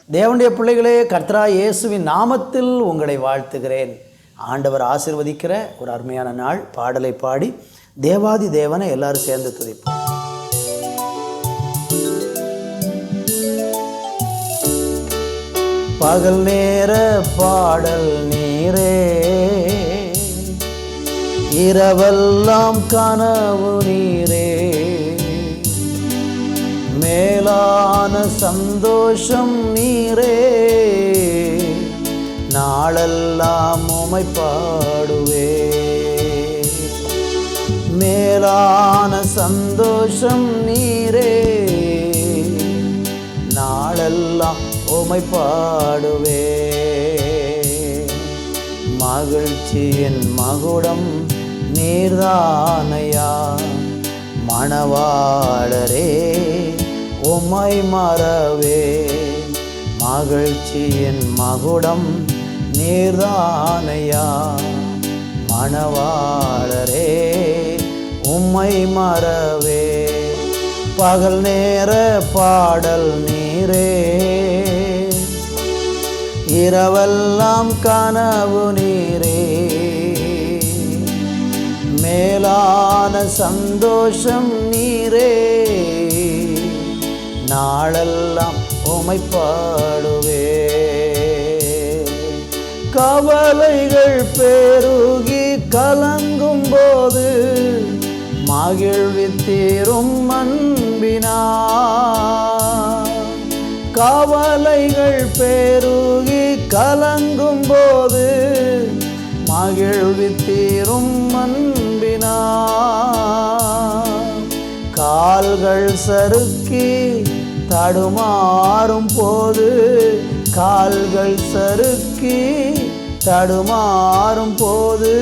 தேவனுடைய பிள்ளைகளே, கர்த்தராகிய இயேசுவின் நாமத்தில் உங்களை வாழ்த்துகிறேன். ஆண்டவர் ஆசீர்வதிக்கிற ஒரு அருமையான நாள். பாடலை பாடி தேவாதி தேவனை எல்லாரும் சேர்ந்து துதிப்போம். பகல் நேர பாடல் நீரே, இரவெல்லாம் கனவு நீரே, மேலான சந்தோஷம் நீரே, நாளெல்லாம் உம்மை பாடுவே. மேலான சந்தோஷம் நீரே, நாளெல்லாம் உம்மை பாடுவே. மகிழ்ச்சியின் மகுடம் நீர்தானையா, மணவாளரே உம்மை மறவே. மகிழ்ச்சியின் மகுடம் நீர்தானையா, மணவாளரே உம்மை மறவே. பகல் நேர பாடல் நீரே, இரவெல்லாம் கனவு நீரே, மேலான சந்தோஷம் நீரே, நாளெல்லாம் உம்மை பாடுவே. கவலைகள் பெருகி கலங்கும் போது மகிழ்வித்தீரும் அன்பினார். கவலைகள் பெருகி கலங்கும் போது மகிழ்வித்தீரும் அன்பினார். கால்கள் சறுக்கி தடுமாறும் போது, கால்கள் சறுக்கி தடுமாறும் போது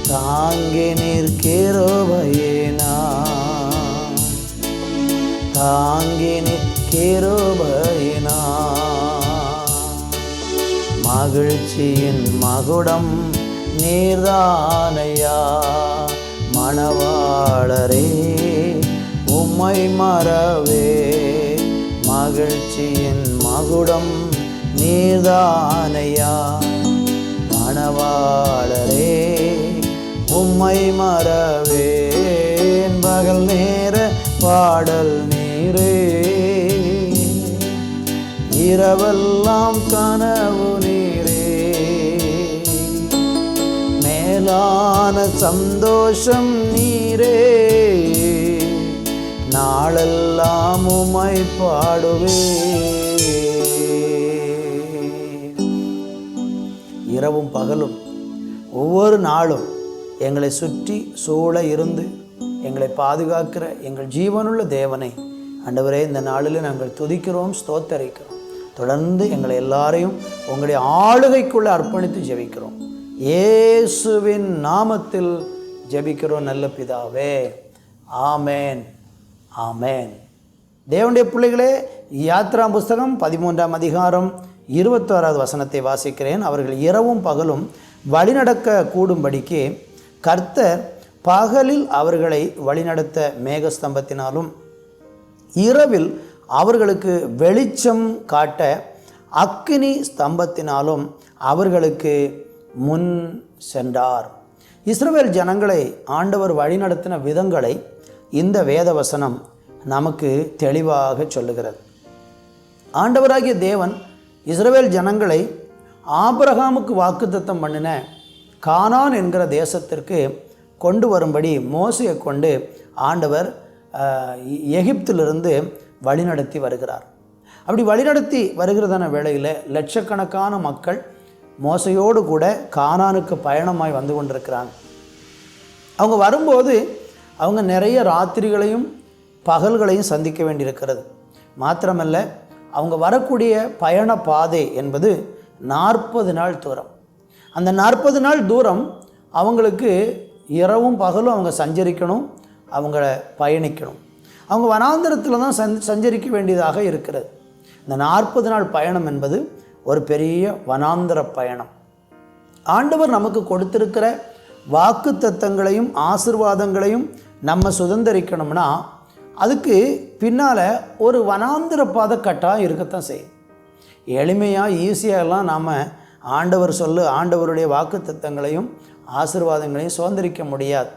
தாங்கி நிற்கிறோபையினா, தாங்கி நிற்கிறோபையினா. மகிழ்ச்சியின் மகுடம் நீர்தானையா, மணவாளரே உம்மை மறவே. மகிழ்ச்சியின் மகுடம் நீர்தானையா, மணவாளரே உம்மை மறவேன். பகல் நேர பாடல் நீரே, இரவெல்லாம் கனவு நீரே, மேலான சந்தோஷம் நீரே, நாளெல்லாம் உம்மை பாடுவே. இரவும் பகலும் ஒவ்வொரு நாளும் எங்களை சுற்றி சூழ இருந்து எங்களை பாதுகாக்கிற எங்கள் ஜீவனுள்ள தேவனை ஆண்டவரே, இந்த நாளில் நாங்கள் துதிக்கிறோம், ஸ்தோத்தரிக்கிறோம். தொடர்ந்து எங்களை எல்லாரையும் உங்களுடைய ஆளுகைக்குள்ளே அர்ப்பணித்து ஜெபிக்கிறோம். இயேசுவின் நாமத்தில் ஜெபிக்கிறோம் நல்ல பிதாவே, ஆமேன், ஆமேன். தேவனுடைய பிள்ளைகளே, யாத்ரா புஸ்தகம் 13ஆம் அதிகாரம் 21வது வசனத்தை வாசிக்கிறேன். அவர்கள் இரவும் பகலும் வழிநடக்க கூடும்படிக்கு கர்த்தர் பகலில் அவர்களை வழிநடத்த மேகஸ்தம்பத்தினாலும், இரவில் அவர்களுக்கு வெளிச்சம் காட்ட அக்கினி ஸ்தம்பத்தினாலும் அவர்களுக்கு முன் சென்றார். இஸ்ரவேல் ஜனங்களை ஆண்டவர் வழிநடத்தின விதங்களை இந்த வேதவசனம் நமக்கு தெளிவாக சொல்லுகிறது. ஆண்டவராகிய தேவன் இஸ்ரவேல் ஜனங்களை ஆபிரகாமுக்கு வாக்குத்தத்தம் பண்ணின கானான் என்கிற தேசத்திற்கு கொண்டு வரும்படி மோசையை கொண்டு ஆண்டவர் எகிப்திலிருந்து வழிநடத்தி வருகிறார். அப்படி வழிநடத்தி வருகிறதான வேளையில் லட்சக்கணக்கான மக்கள் மோசையோடு கூட கானானுக்கு பயணமாய் வந்து கொண்டிருக்கிறாங்க. அவங்க வரும்போது அவங்க நிறைய ராத்திரிகளையும் பகல்களையும் சந்திக்க வேண்டியிருக்கிறது. மாத்திரமல்ல, அவங்க வரக்கூடிய பயண பாதை என்பது 40 நாள் தூரம். அந்த 40 நாள் தூரம் அவங்களுக்கு இரவும் பகலும் அவங்க சஞ்சரிக்கணும், அவங்கள பயணிக்கணும். அவங்க வனாந்திரத்தில் தான் சஞ்சரிக்க வேண்டியதாக இருக்கிறது. இந்த 40 நாள் பயணம் என்பது ஒரு பெரிய வனாந்திர பயணம். ஆண்டவர் நமக்கு கொடுத்திருக்கிற வாக்குத்தத்தங்களையும் ஆசீர்வாதங்களையும் நம்ம சுதந்திரிக்கணும்னா அதுக்கு பின்னால் ஒரு வனாந்திர பாதை கட்டாயம் இருக்கத்தான் செய்யும். எளிமையாக ஈஸியாகலாம் நாம் ஆண்டவருடைய வாக்குத்தத்தங்களையும் ஆசீர்வாதங்களையும் சுதந்திரிக்க முடியாது.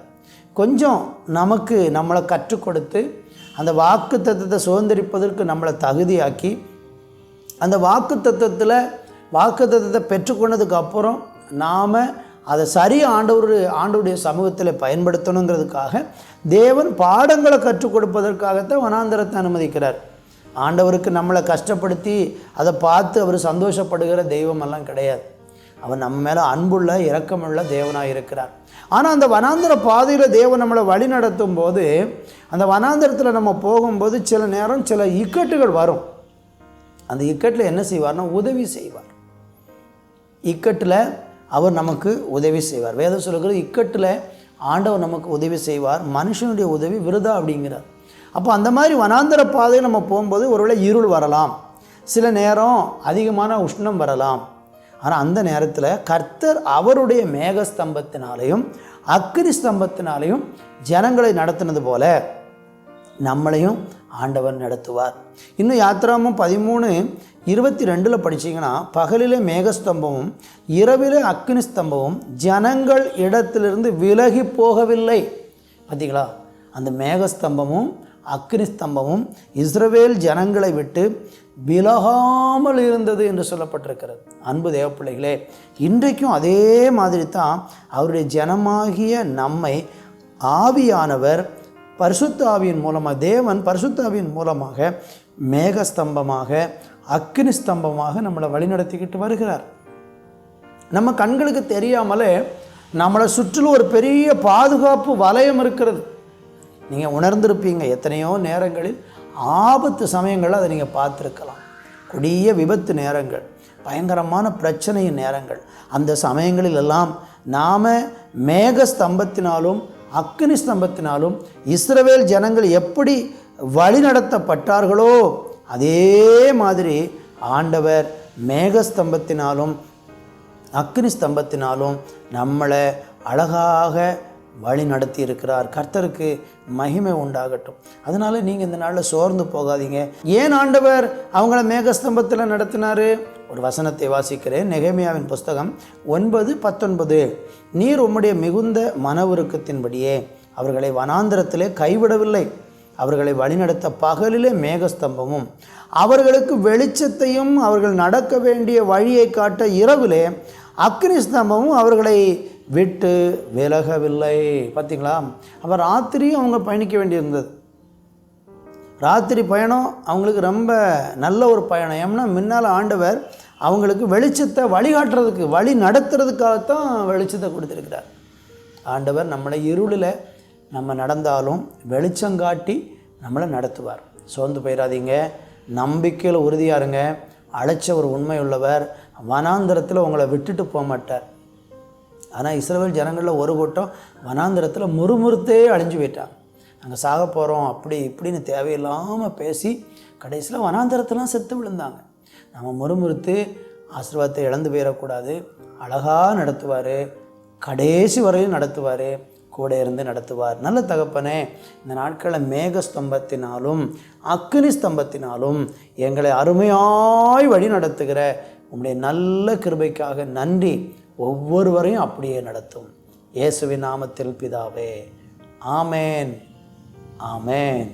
கொஞ்சம் நம்மளை கற்றுக் கொடுத்து அந்த வாக்குத்தத்தத்தை சுதந்திரிப்பதற்கு நம்மளை தகுதியாக்கி அந்த வாக்குத்தத்தத்தை பெற்றுக்கொண்டதுக்கு அப்புறம் நாம் அதை சரியாக ஆண்டவருடைய சமூகத்தில் பயன்படுத்தணுங்கிறதுக்காக தேவன் பாடங்களை கற்றுக் கொடுப்பதற்காகத்தான் வனாந்தரத்தை அனுமதிக்கிறார். ஆண்டவருக்கு நம்மளை கஷ்டப்படுத்தி அதை பார்த்து அவர் சந்தோஷப்படுகிற தெய்வமெல்லாம் கிடையாது. அவர் நம்ம மேலே அன்புள்ள இரக்கமுள்ள தேவனாக இருக்கிறார். ஆனால் அந்த வனாந்தர பாதையில் தேவன் நம்மளை வழி நடத்தும் போது, அந்த வனாந்தரத்தில் நம்ம போகும்போது சில நேரம் சில இக்கட்டுகள் வரும். அந்த இக்கட்டில் என்ன செய்வார்னா உதவி செய்வார். இக்கட்டில் அவர் நமக்கு உதவி செய்வார். வேதம் சொல்லுகிறது இக்கட்டில் ஆண்டவர் நமக்கு உதவி செய்வார், மனுஷனுடைய உதவி விருதா அப்படிங்கிறார். அப்போ அந்த மாதிரி வனாந்தர பாதையில் நம்ம போகும்போது ஒருவேளை இருள் வரலாம், சில நேரம் அதிகமான உஷ்ணம் வரலாம். ஆனால் அந்த நேரத்தில் கர்த்தர் அவருடைய மேகஸ்தம்பத்தினாலையும் அக்கினி ஸ்தம்பத்தினாலையும் ஜனங்களை நடத்தினது போல நம்மளையும் ஆண்டவர் நடத்துவார். இன்னும் யாத்திராகமம் 13:22 படிச்சிங்கன்னா, பகலிலே மேகஸ்தம்பமும் இரவிலே அக்கினி ஸ்தம்பமும் ஜனங்கள் இடத்திலிருந்து விலகி போகவில்லை. பார்த்தீங்களா, அந்த மேகஸ்தம்பமும் அக்கினி ஸ்தம்பமும் இஸ்ரவேல் ஜனங்களை விட்டு விலகாமல் இருந்தது என்று சொல்லப்பட்டிருக்கிறது. அன்பு தேவப்பிள்ளைகளே, இன்றைக்கும் அதே மாதிரி தான் அவருடைய ஜனமாகிய நம்மை ஆவியானவர் பரிசுத்த ஆவியின் மூலமாக, தேவன் பரிசுத்த ஆவியின் மூலமாக மேகஸ்தம்பமாக அக்கினி ஸ்தம்பமாக நம்மளை வழிநடத்திக்கிட்டு வருகிறார். நம்ம கண்களுக்கு தெரியாமலே நம்மளை சுற்றிலும் ஒரு பெரிய பாதுகாப்பு வலயம் இருக்கிறது. நீங்கள் உணர்ந்திருப்பீங்க, எத்தனையோ நேரங்களில் ஆபத்து சமயங்களில் அதை நீங்கள் பார்த்துருக்கலாம். கொடிய விபத்து நேரங்கள், பயங்கரமான பிரச்சனையின் நேரங்கள், அந்த சமயங்களில் எல்லாம் நாம் மேகஸ்தம்பத்தினாலும் அக்கினி ஸ்தம்பத்தினாலும் இஸ்ரவேல் ஜனங்கள் எப்படி வழி நடத்தப்பட்டார்களோ அதே மாதிரி ஆண்டவர் மேகஸ்தம்பத்தினாலும் அக்கினி ஸ்தம்பத்தினாலும் நம்மளை அழகாக வழி நடத்தி இருக்கிறார். கர்த்தருக்கு மகிமை உண்டாகட்டும். அதனால நீங்கள் இந்த நாளில் சோர்ந்து போகாதீங்க. ஏன் ஆண்டவர் அவங்கள மேகஸ்தம்பத்தில் நடத்தினார்? ஒரு வசனத்தை வாசிக்கிறேன். நெகேமியாவின் புஸ்தகம் 9:19. நீர் உம்முடைய மிகுந்த மனவுருக்கத்தின்படியே அவர்களை வனாந்திரத்திலே கைவிடவில்லை. அவர்களை வழிநடத்த பகலிலே மேகஸ்தம்பமும் அவர்களுக்கு வெளிச்சத்தையும் அவர்கள் நடக்க வேண்டிய வழியை காட்ட இரவிலே அக்கினி ஸ்தம்பமும் அவர்களை விட்டு விலகவில்லை. பார்த்தீங்களா, அப்போ ராத்திரியும் அவங்க பயணிக்க வேண்டியிருந்தது. ராத்திரி பயணம் அவங்களுக்கு ரொம்ப நல்ல ஒரு பயணம். ஏன்னா முன்னால் ஆண்டவர் அவங்களுக்கு வெளிச்சத்தை வழிகாட்டுறதுக்கு, வழி நடத்துறதுக்காகத்தான் வெளிச்சத்தை கொடுத்துருக்கிறார். ஆண்டவர் நம்மளை இருளில் நம்ம நடந்தாலும் வெளிச்சங்காட்டி நம்மளை நடத்துவார். சோர்ந்து போயிடாதீங்க, நம்பிக்கையில் உறுதியாக இருங்க. அழைச்சவர் உண்மை உள்ளவர், வனாந்திரத்தில் உங்களை விட்டுட்டு போக மாட்டார். ஆனால் இஸ்ரவேல் ஜனங்களில் ஒரு கூட்டம் வனாந்திரத்தில் முறுமுறுத்தே அழிஞ்சு போயிட்டாங்க. நாங்கள் சாக போகிறோம் அப்படி இப்படின்னு தேவையில்லாமல் பேசி கடைசியில் வனாந்திரத்தெல்லாம் செத்து விழுந்தாங்க. நம்ம முறுமுறுத்து ஆசீர்வாதத்தை இழந்து போயிடக்கூடாது. அழகாக நடத்துவார், கடைசி வரையும் நடத்துவார், கூட இருந்து நடத்துவார். நல்ல தகப்பனே, இந்த நாட்களில் மேகஸ்தம்பத்தினாலும் அக்கினி ஸ்தம்பத்தினாலும் எங்களை அருமையாய் வழி நடத்துகிற உம்முடைய நல்ல கிருபைக்காக நன்றி. ஒவ்வொருவரையும் அப்படியே நடத்தும். இயேசுவின் நாமத்தில் பிதாவே, ஆமேன், ஆமேன்.